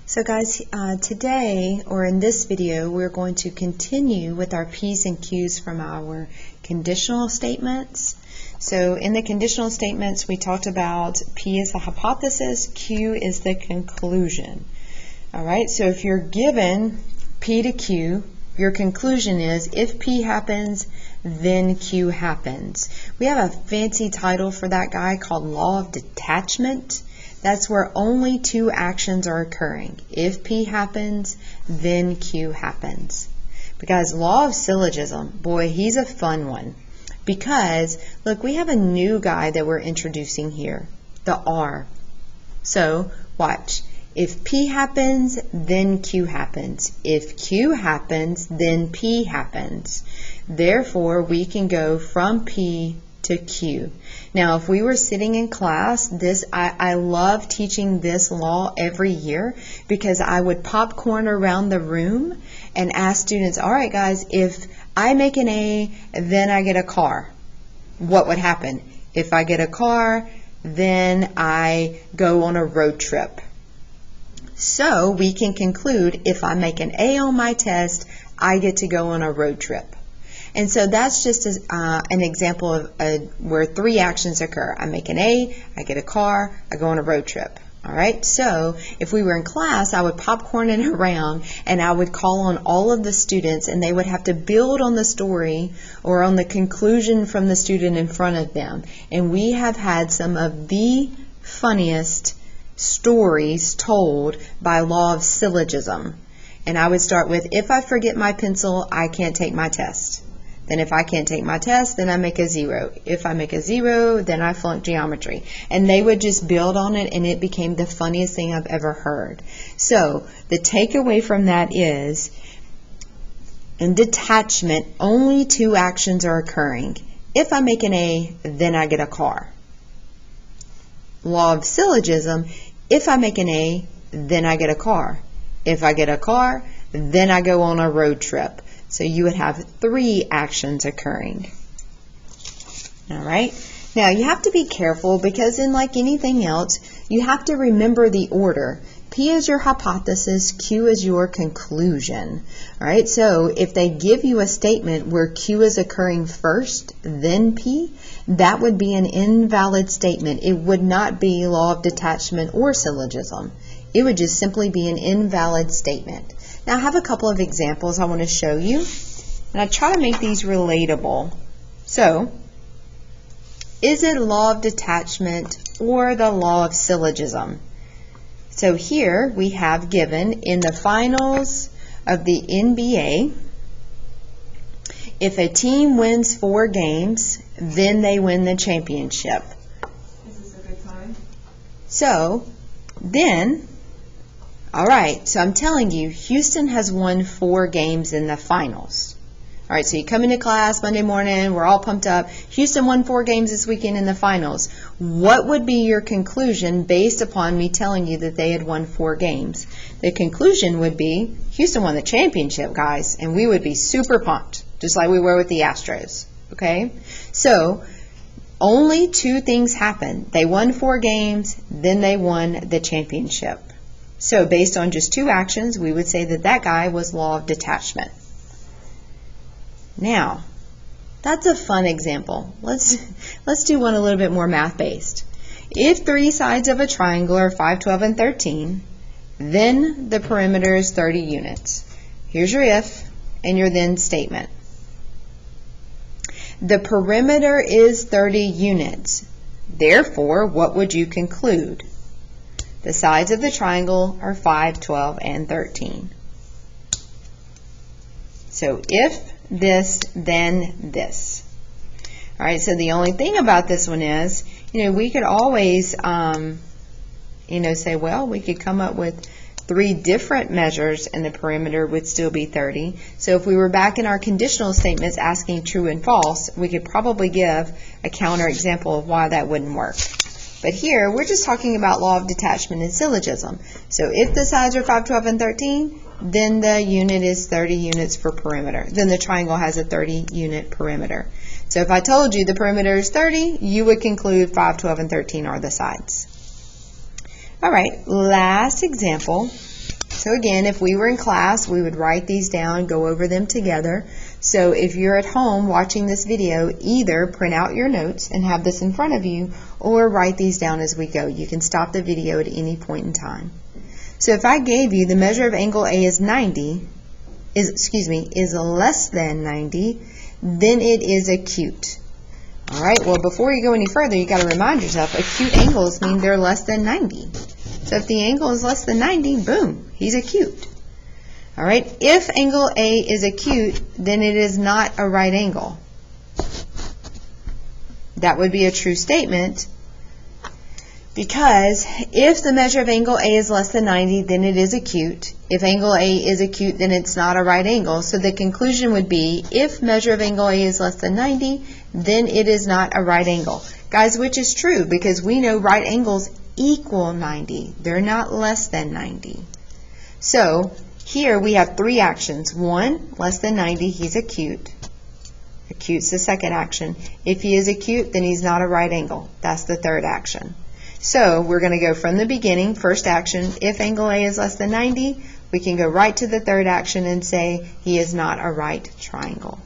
So guys, today, or in this video, we're going to continue with our P's and Q's from our conditional statements. So in the conditional statements, we talked about P is the hypothesis, Q is the conclusion. All right, so if you're given P to Q, your conclusion is if P happens, then Q happens. We have a fancy title for that guy called Law of Detachment. That's where only two actions are occurring. If P happens, then Q happens. Because Law of Syllogism, boy, he's a fun one. Because, look, we have a new guy that we're introducing here, the R. So, watch. If P happens, then Q happens. If Q happens, then P happens. Therefore, we can go from P to Q. Now, if we were sitting in class, I love teaching this law every year because I would popcorn around the room and ask students, all right guys, if I make an A, then I get a car. What would happen? If I get a car, then I go on a road trip. So we can conclude if I make an A on my test, I get to go on a road trip. And so that's just an example of where three actions occur. I make an A, I get a car, I go on a road trip. All right, so if we were in class, I would popcorn it around and I would call on all of the students and they would have to build on the story or on the conclusion from the student in front of them. And we have had some of the funniest stories told by Law of Syllogism. And I would start with, if I forget my pencil, I can't take my test. Then if I can't take my test, then I make a 0. If I make a 0, then I flunk geometry. And they would just build on it, and it became the funniest thing I've ever heard. So the takeaway from that is, in detachment, only two actions are occurring. If I make an A, then I get a car. Law of Syllogism, if I make an A, then I get a car. If I get a car, then I go on a road trip. So you would have three actions occurring. All right. Now you have to be careful because in like anything else, you have to remember the order. P is your hypothesis, Q is your conclusion. All right. So if they give you a statement where Q is occurring first, then P, that would be an invalid statement. It would not be Law of Detachment or Syllogism. It would just simply be an invalid statement. Now I have a couple of examples I want to show you, and I try to make these relatable. So, is it Law of Detachment or the Law of Syllogism? So here we have given in the finals of the NBA, if a team wins 4 games, then they win the championship. Is this a good time? So, then, all right, so I'm telling you, Houston has won 4 games in the finals. All right, so you come into class Monday morning, we're all pumped up. Houston won 4 games this weekend in the finals. What would be your conclusion based upon me telling you that they had won 4 games? The conclusion would be, Houston won the championship, guys, and we would be super pumped, just like we were with the Astros, okay? So, only 2 things happened. They won 4 games, then they won the championship. So based on just 2 actions, we would say that that guy was Law of Detachment. Now, that's a fun example. Let's do one a little bit more math-based. If 3 sides of a triangle are 5, 12, and 13, then the perimeter is 30 units. Here's your if and your then statement. The perimeter is 30 units. Therefore, what would you conclude? The sides of the triangle are 5, 12, and 13. So if this, then this. All right, so the only thing about this one is, we could always, say, well, we could come up with 3 different measures and the perimeter would still be 30. So if we were back in our conditional statements asking true and false, we could probably give a counter example of why that wouldn't work. But here, we're just talking about Law of Detachment and Syllogism. So if the sides are 5, 12, and 13, then the unit is 30 units for perimeter. Then the triangle has a 30-unit perimeter. So if I told you the perimeter is 30, you would conclude 5, 12, and 13 are the sides. All right, last example. So again, if we were in class, we would write these down, go over them together. So if you're at home watching this video, either print out your notes and have this in front of you, or write these down as we go. You can stop the video at any point in time. So if I gave you the measure of angle A is is less than 90, then it is acute. All right, well, before you go any further, you got to remind yourself, acute angles mean they're less than 90. So if the angle is less than 90, boom, he's acute. All right, if angle A is acute, then it is not a right angle. That would be a true statement, because if the measure of angle A is less than 90, then it is acute. If angle A is acute, then it's not a right angle. So the conclusion would be, if measure of angle A is less than 90, then it is not a right angle. Guys, which is true, because we know right angles equal 90. They're not less than 90. So here we have three actions. One, less than 90, he's acute. Acute's the second action. If he is acute, then he's not a right angle. That's the third action. So we're going to go from the beginning, first action, if angle A is less than 90, we can go right to the third action and say he is not a right triangle.